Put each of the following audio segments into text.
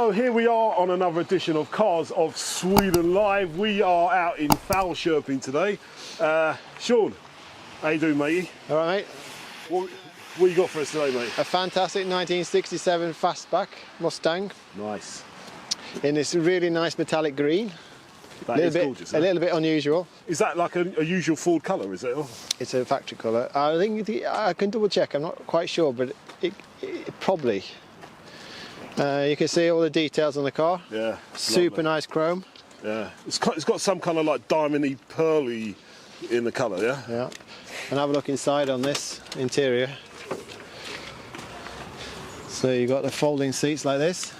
So here we are on another edition of Cars of Sweden Live. We are out in Falköping today. Sean, how you doing, matey? All right, mate. What you got for us today, mate? A fantastic 1967 Fastback Mustang. Nice. In this really nice metallic green. That is gorgeous. A little bit unusual. Is that like a usual Ford colour, is it? It's a factory colour. I think I can double check. I'm not quite sure, but it probably. You can see all the details on the car. Yeah. Super nice chrome. Yeah. It's got some kind of like diamondy, pearly in the colour, yeah? Yeah. And have a look inside on this interior. So you've got the folding seats like this.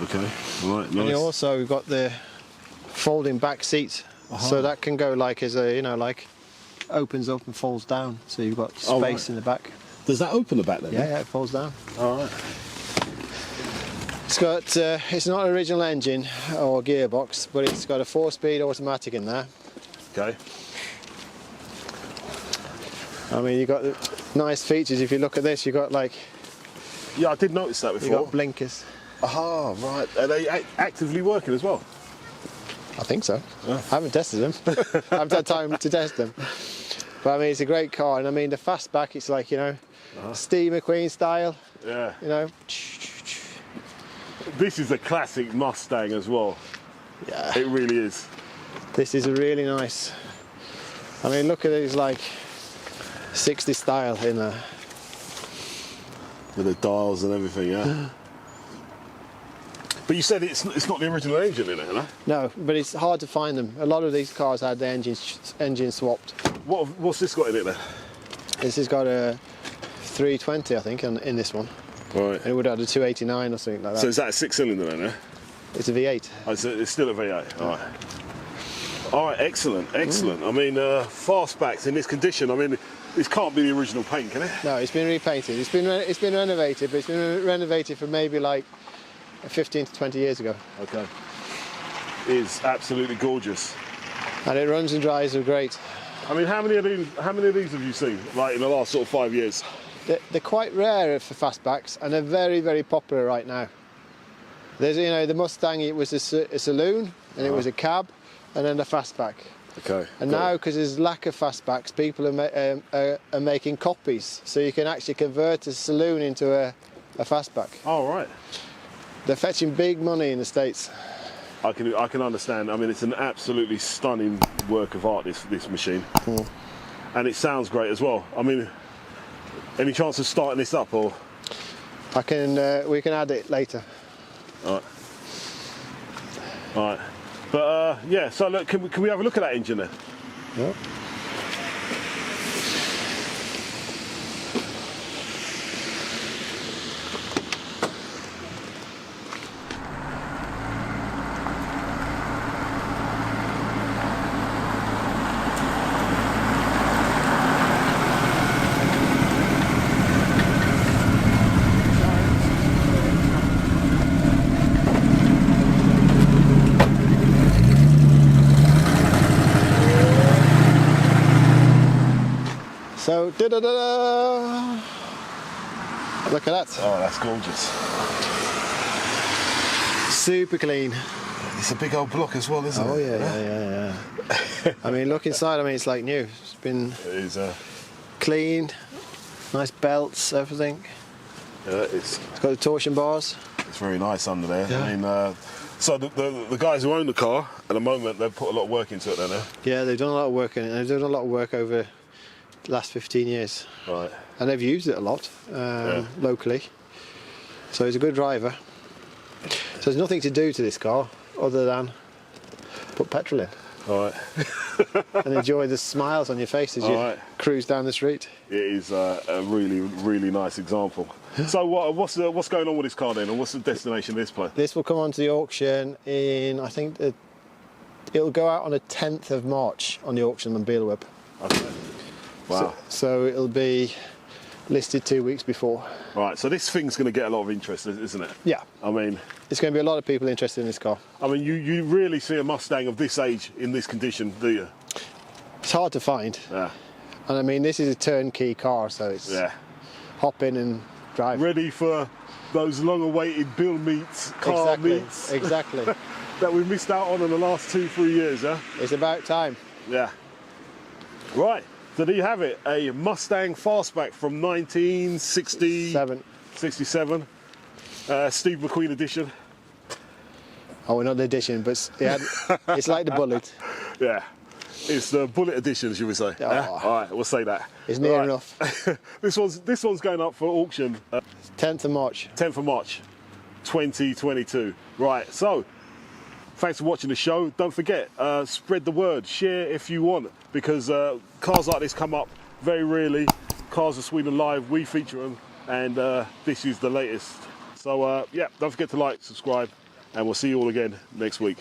Okay. All right. Nice. And you also got the folding back seats. So that can go like as a, like opens up and folds down. So you've got space in the back. Does that open the back then? Yeah, it folds down. All right. It's got, it's not an original engine or gearbox, but it's got a 4-speed automatic in there. Okay. I mean, you've got nice features. If you look at this, you've got like... Yeah, I did notice that before. You've got blinkers. Ah, right. Are they actively working as well? I think so. I haven't tested them. I haven't had time to test them. But I mean, it's a great car. And I mean, the Fastback, it's like, Steve McQueen style. Yeah. This is a classic Mustang as well. Yeah. It really is. This is a really nice. I mean, look at these like 60 style in there. With the dials and everything, yeah. But you said it's not the original engine in it, no? No, but it's hard to find them. A lot of these cars had the engine swapped. What's this got in it then? This has got a 320, I think, in this one. Right. And it would have a 289 or something like that. So is that a 6-cylinder then, yeah? It's a V8. Oh, so it's still a V8. All right. All right, excellent. I mean, Fastbacks in this condition. I mean, this can't be the original paint, can it? No, it's been repainted. It's been renovated, but it's been renovated from maybe like 15 to 20 years ago. Okay. It is absolutely gorgeous. And it runs and drives great. I mean, how many of these have you seen, like in the last sort of 5 years? They're quite rare for Fastbacks, and they're very, very popular right now. There's, the Mustang. It was a saloon, and it was a cab, and then a Fastback. Okay. And now, because there's lack of Fastbacks, people are making copies, so you can actually convert a saloon into a Fastback. Oh, right. They're fetching big money in the States. I can understand. I mean, it's an absolutely stunning work of art, this machine. And it sounds great as well. I mean, any chance of starting this up, or? We can add it later. All right. All right. But yeah. So look, can we have a look at that engine then? Yeah. So, da-da-da-da! Look at that. Oh, that's gorgeous. Super clean. It's a big old block as well, isn't it? Oh yeah. I mean, look inside. I mean, it's like new. It's been clean, nice belts, everything. Yeah, it's got the torsion bars. It's very nice under there. Yeah. I mean, so the guys who own the car at the moment, they've put a lot of work into it, don't they? Yeah, they've done a lot of work in it. They've done a lot of work over the last 15 years. Right. And they've used it a lot locally. So he's a good driver. So there's nothing to do to this car other than put petrol in. All right. And enjoy the smiles on your face as you cruise down the street. It is a really, really nice example. So what's going on with this car then, and what's the destination of this place? This will come onto the auction in, I think, it'll go out on the 10th of March on the auction on Beelweb. Okay. Wow. So it'll be listed 2 weeks before. Right, so this thing's going to get a lot of interest, isn't it? Yeah. I mean, there's going to be a lot of people interested in this car. I mean, you really see a Mustang of this age in this condition, do you? It's hard to find. Yeah. And I mean, this is a turnkey car, so it's hop in and drive. Ready for those long-awaited Bill meets, car meets Exactly. that we've missed out on in the last 2-3 years, huh? It's about time. Yeah. Right, so there you have it, a Mustang Fastback from 1967. Steve McQueen edition. Oh, not the edition, but yeah, it's like the Bullet. Yeah, it's the Bullet edition, should we say? Oh. Yeah? All right, we'll say that. It's near Right. enough. This one's going up for auction 10th of March. 10th of March 2022. Right, so thanks for watching the show. Don't forget, spread the word, share if you want, because cars like this come up very rarely. Cars of Sweden Live, we feature them, and this is the latest. So yeah, don't forget to like, subscribe, and we'll see you all again next week.